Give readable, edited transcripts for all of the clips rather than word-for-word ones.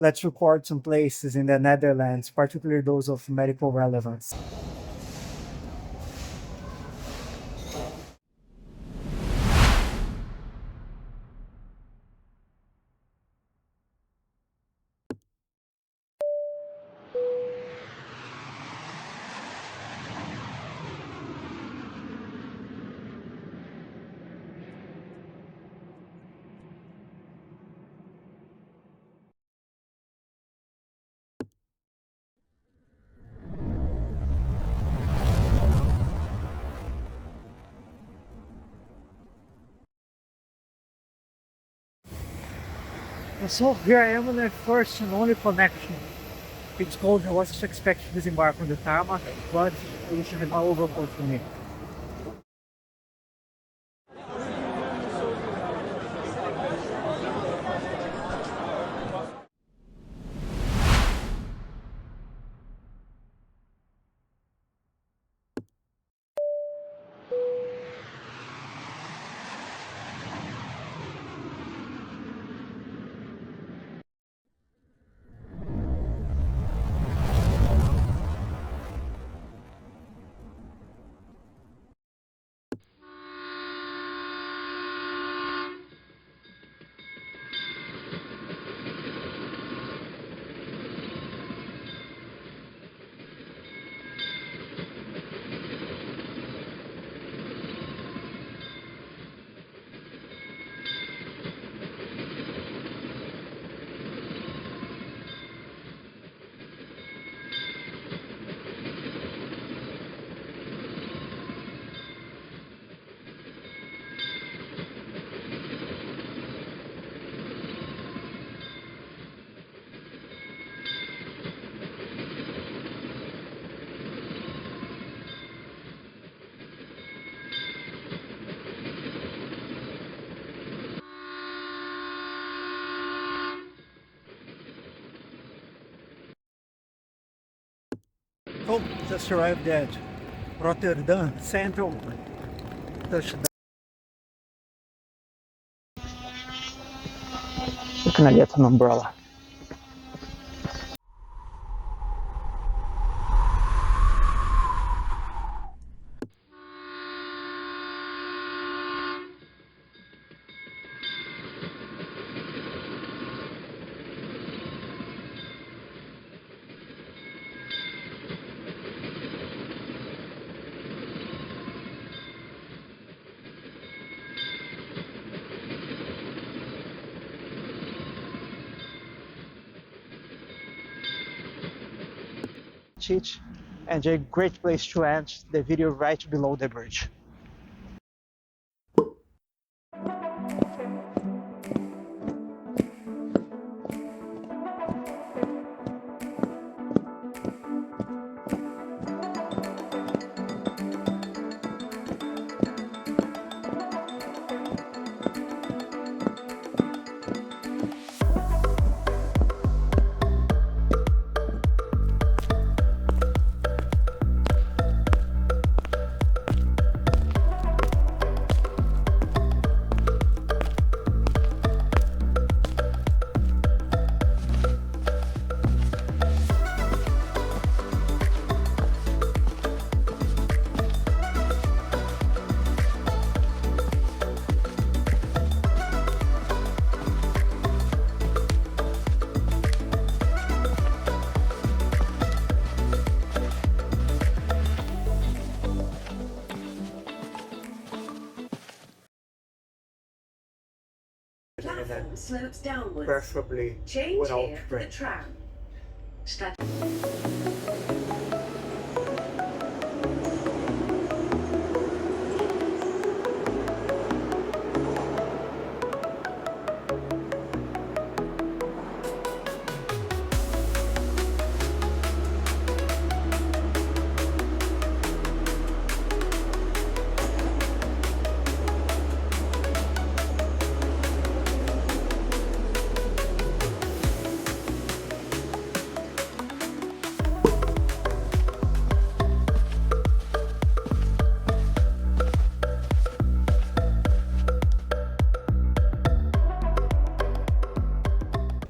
Let's record some places in the Netherlands, particularly those of medical relevance. And so here I am on my first and only connection. It's cold, I wasn't expecting to disembark on the tarmac, but it should have overcoat for me. Oh, just arrived at Rotterdam Central. Touchdown. You can get an umbrella. And a great place to end the video right below the bridge. Platform slopes downwards. Preferably Change without here for the tram.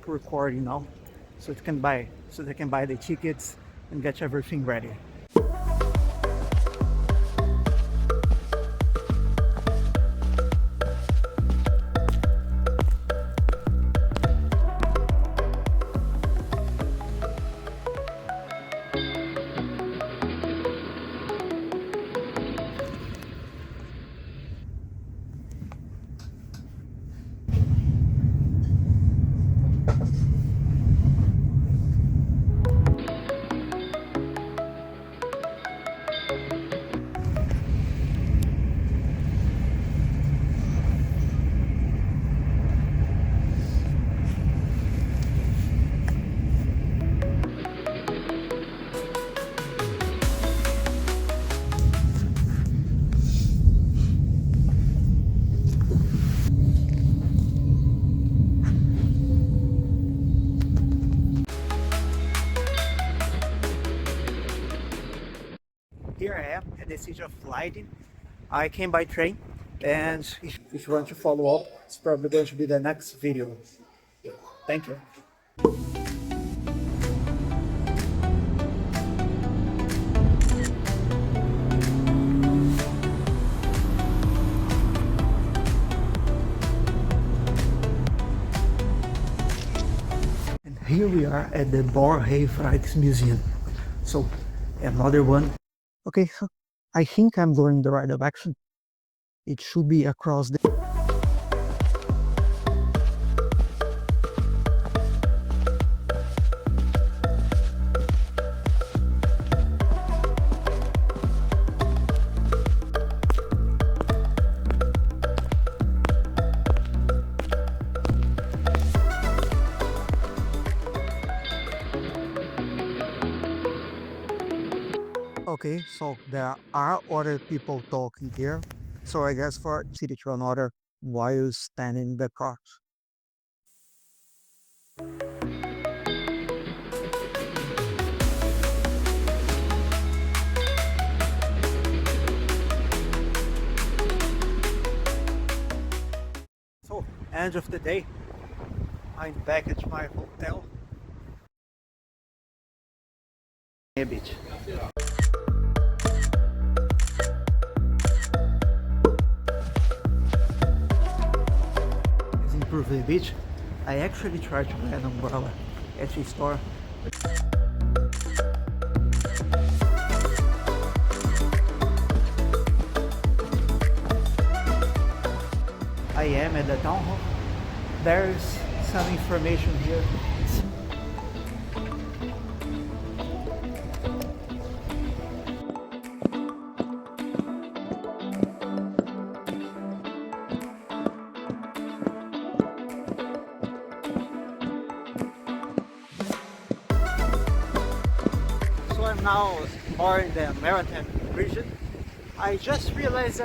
Recording now. so they can buy the tickets and get everything ready. Here I am at the city of Leiden. I came by train, and if you want to follow up, it's probably going to be the next video. Thank you. And here we are at the Boerhaave Rijksmuseum. So another one. Okay, so I think I'm going the right direction. It should be across the... Okay, so there are other people talking here. So I guess for city to another while standing in the car. So, end of the day, I'm back at my hotel. A bit. Improve the beach. I actually tried to buy an umbrella at the store. I am at the town hall. There's some information here. I'm now more in the Maritime region. I just realized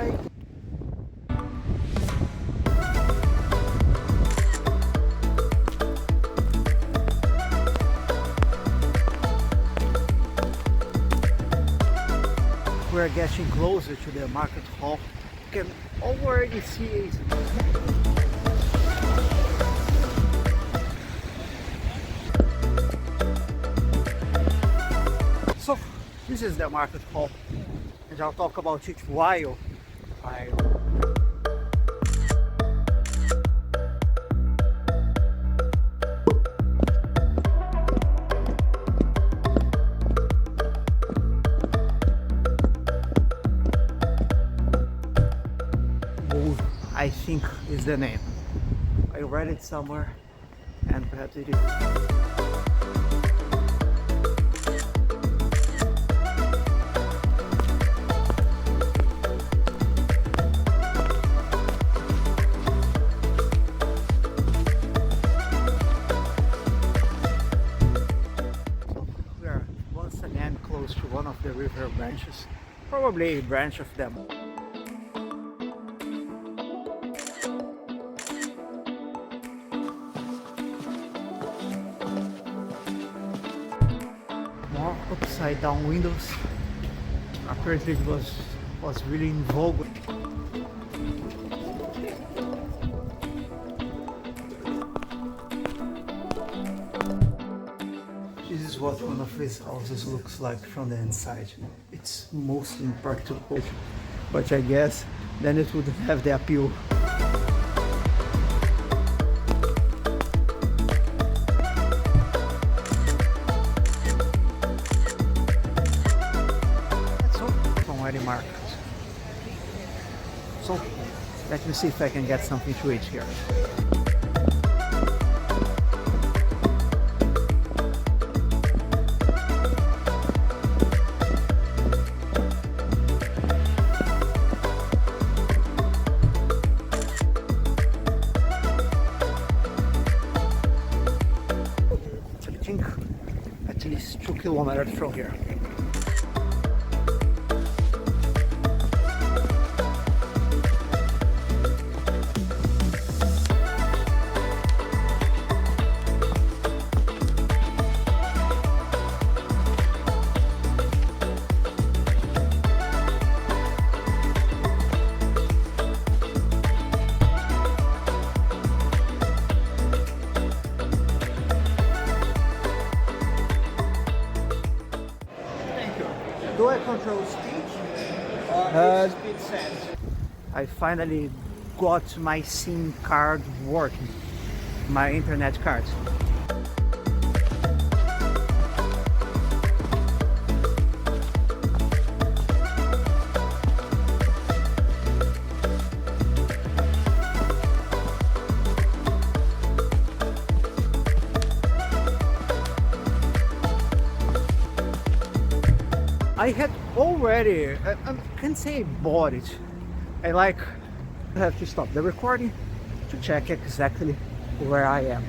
we're getting closer to the Markthal. You can already see it. So this is the Markthal, and I'll talk about it while I... I think is the name. I read it somewhere, and perhaps it is. We are once again close to one of the river branches, probably a branch of them. Upside down windows. Apparently it was really in vogue. This is what one of these houses looks like from the inside. It's mostly impractical, but I guess then it wouldn't have the appeal. That's all from where the market. So let me see if I can get something to eat here. At least 2 kilometers from here. Do I control speed? Speed set. I finally got my SIM card working, my internet card. I had already, I can't say bought it. I have to stop the recording to check exactly where I am.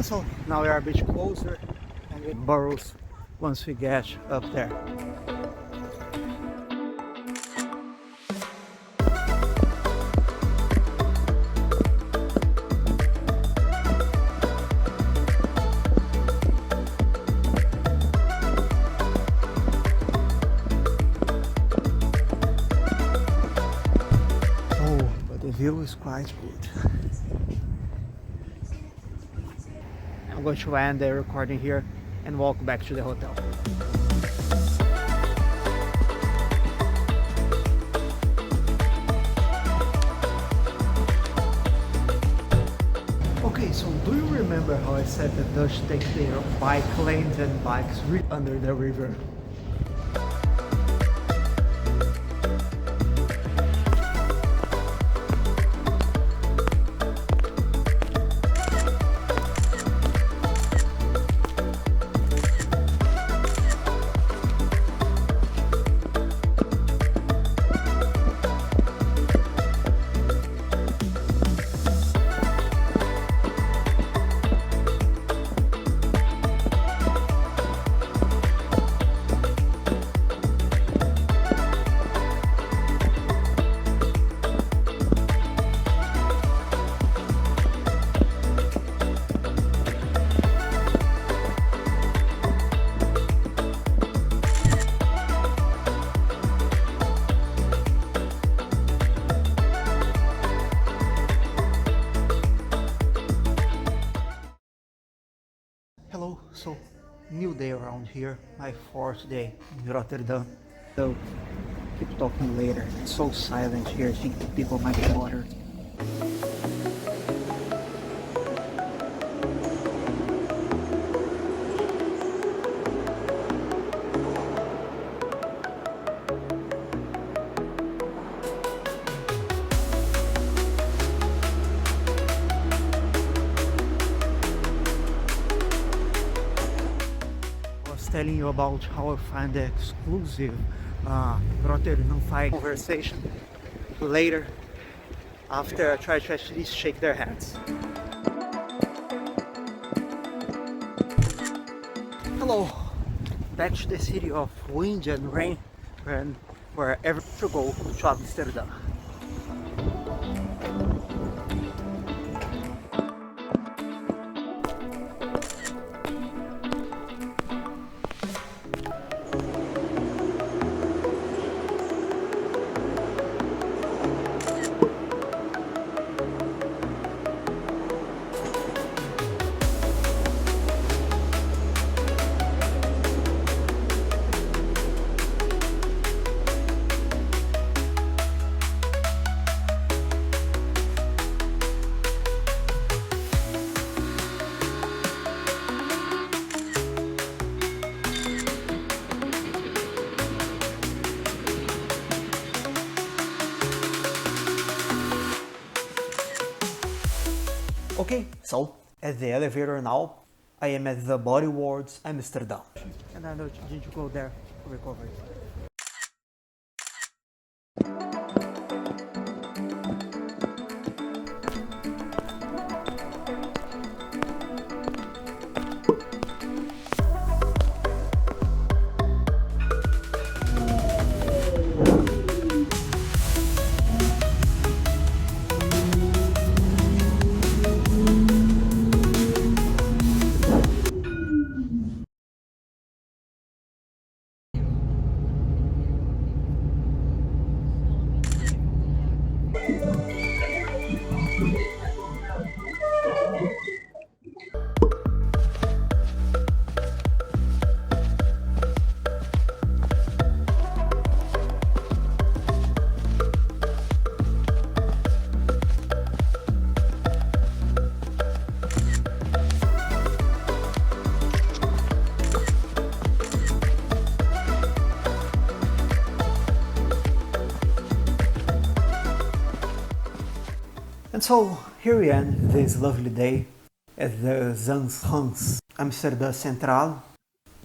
So now we are a bit closer and it burrows once we get up there. Oh, but the view is quite good. I'm going to end the recording here and walk back to the hotel. Okay, so do you remember how I said the Dutch take their bike lanes and bikes right under the river? Hello, so new day around here, my 4th day in Rotterdam. So keep talking later. It's so silent here, I think people might be bothered. Telling you about how I find the exclusive Rotterdam Fight conversation later, after I try to at least shake their hands. Hello, back to the city of wind and rain, and wherever to go to Amsterdam. Okay, so at the elevator now, I am at the Body Wards Amsterdam. And I need to go there to recover it. And so here we end this lovely day at the Zaanse Schans, Amsterdam Central,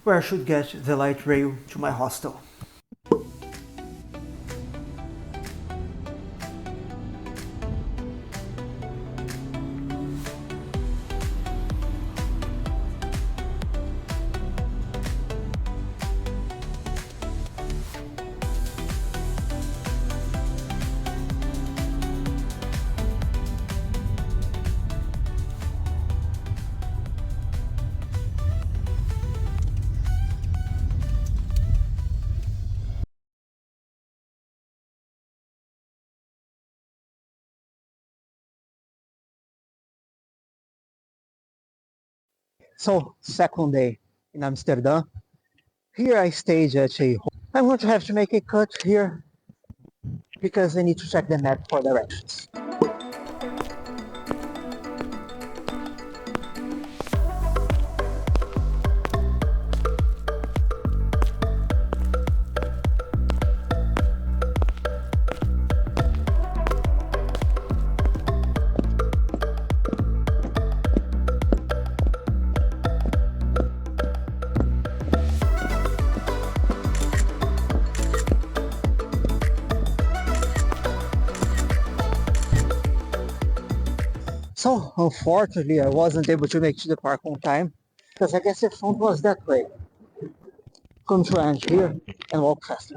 where I should get the light rail to my hostel. So, second day in Amsterdam. Here I stayed at a home. I'm going to have to make a cut here because I need to check the map for directions. So, unfortunately, I wasn't able to make it to the park on time because I guess the front was that way. Come to end here and walk faster.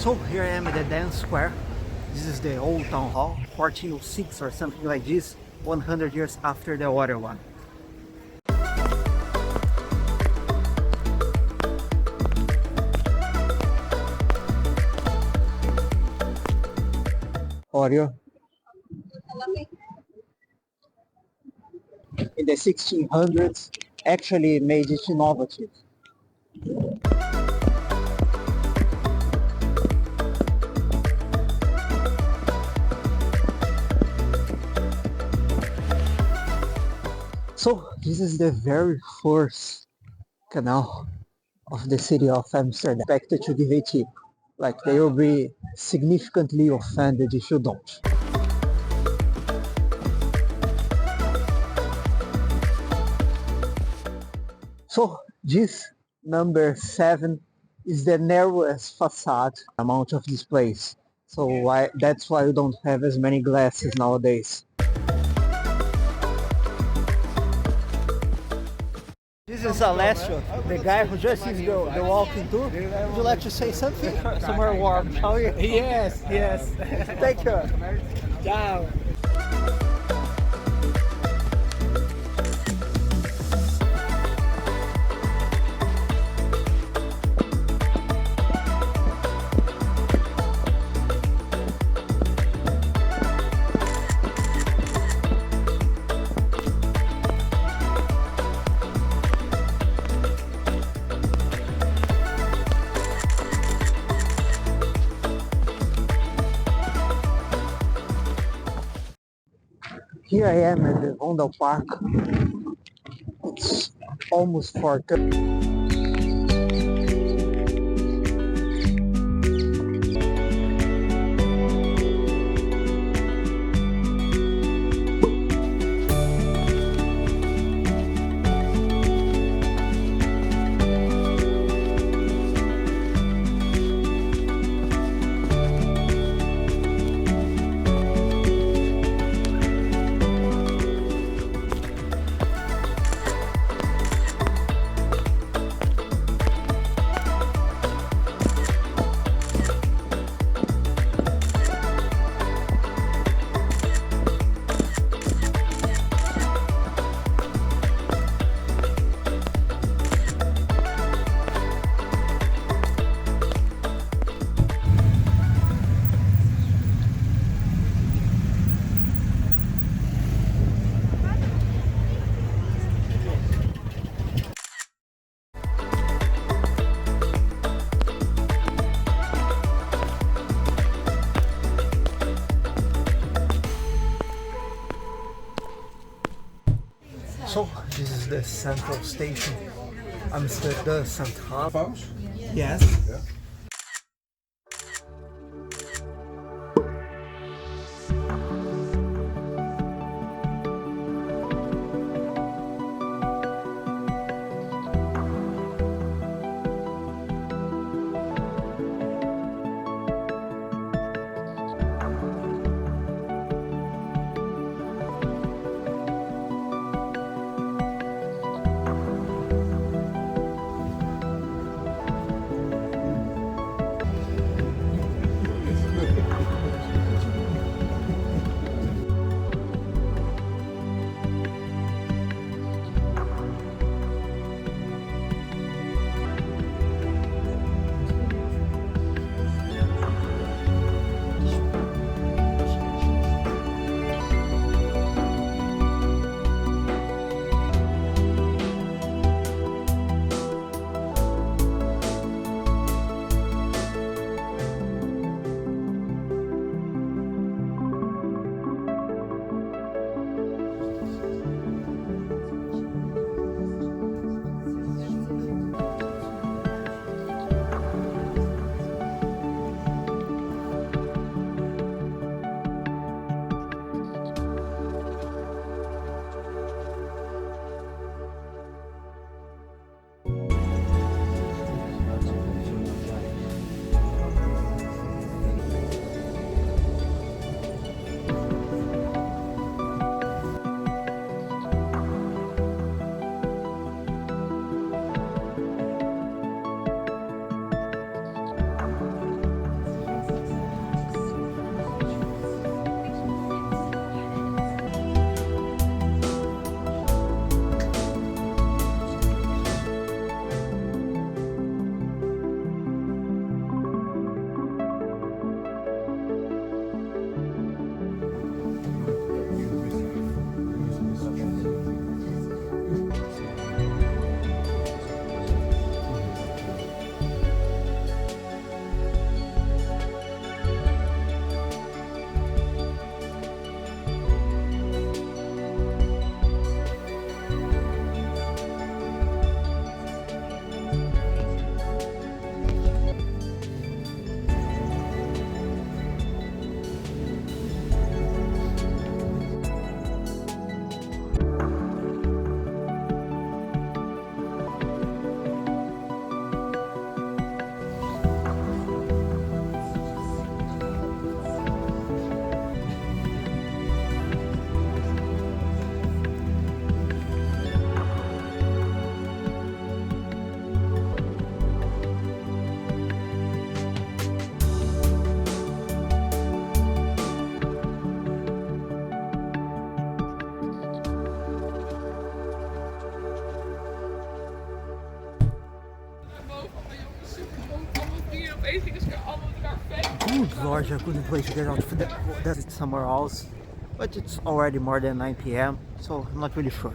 So here I am at the dance square. This is the old town hall, 1406 or something like this, 100 years after the other one. Audio. In the 1600s, actually made it innovative. So this is the very first canal of the city of Amsterdam. Expected to give a tip. Like they will be significantly offended if you don't. So this number 7 is the narrowest facade amount of this place. So that's why you don't have as many glasses nowadays. This is Alessio, the guy who just is the walking tour. Would you like to say something? Somewhere warm, shall we? Yes, yes. Thank you. Ciao. Here I am at the Vondelpark. It's almost 4:30. So this is the central station, Amsterdam Centraal. Yes. Yeah. large. I couldn't wait to get out for that somewhere else. But it's already more than 9 p.m. so I'm not really sure.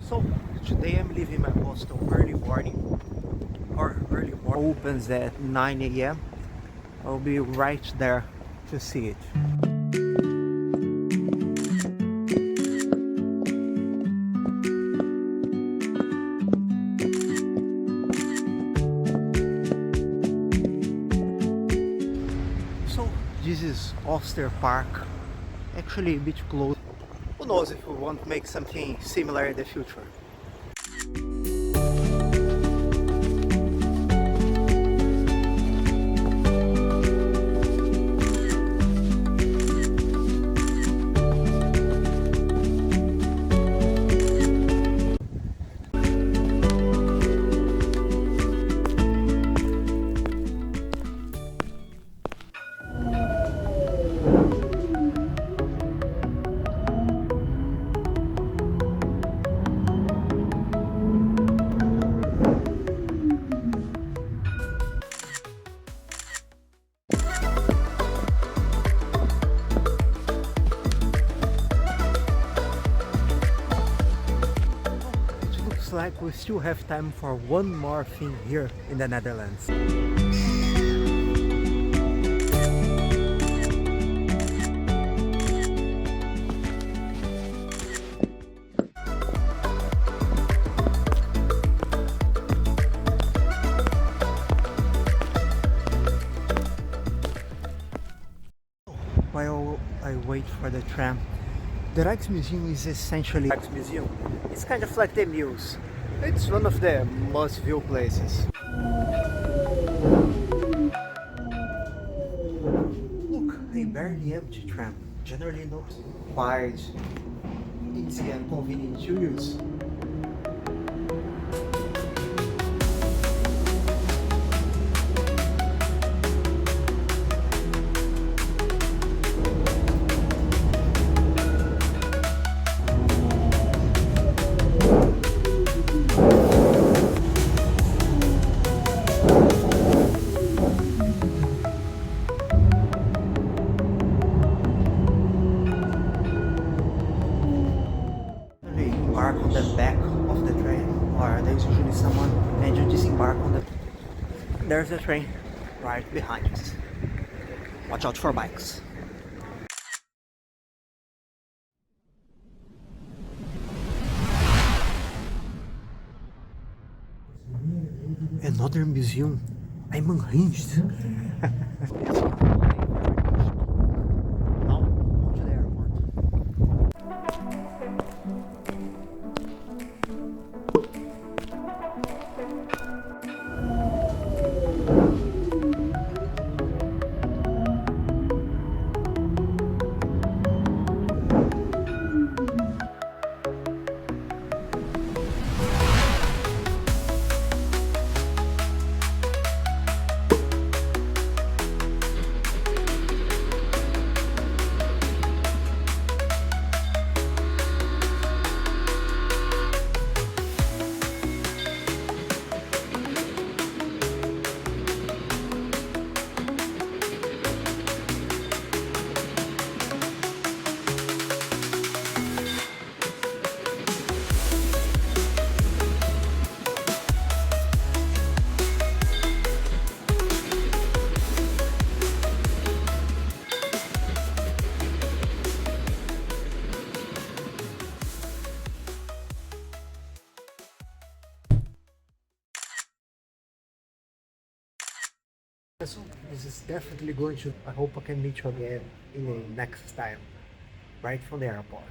So today I'm leaving my hostel early morning, opens at 9 a.m. I'll be right there to see it. So this is Oosterpark, actually a bit close. Who knows if we want to make something similar in the future. Like we still have time for one more thing here in the Netherlands. While I wait for the tram, the Rijksmuseum is essentially Rijksmuseum. It's kind of like the Muse. It's one of the must-view places. Look, a barely empty tram. Generally not quite easy and convenient to use. On the back of the train, or there's usually someone, and you disembark on the. There's a train right behind us. Watch out for bikes. Another museum. I'm unhinged. Now, on to the airport. So this is definitely going to, I hope I can meet you again in the next time, right from the airport.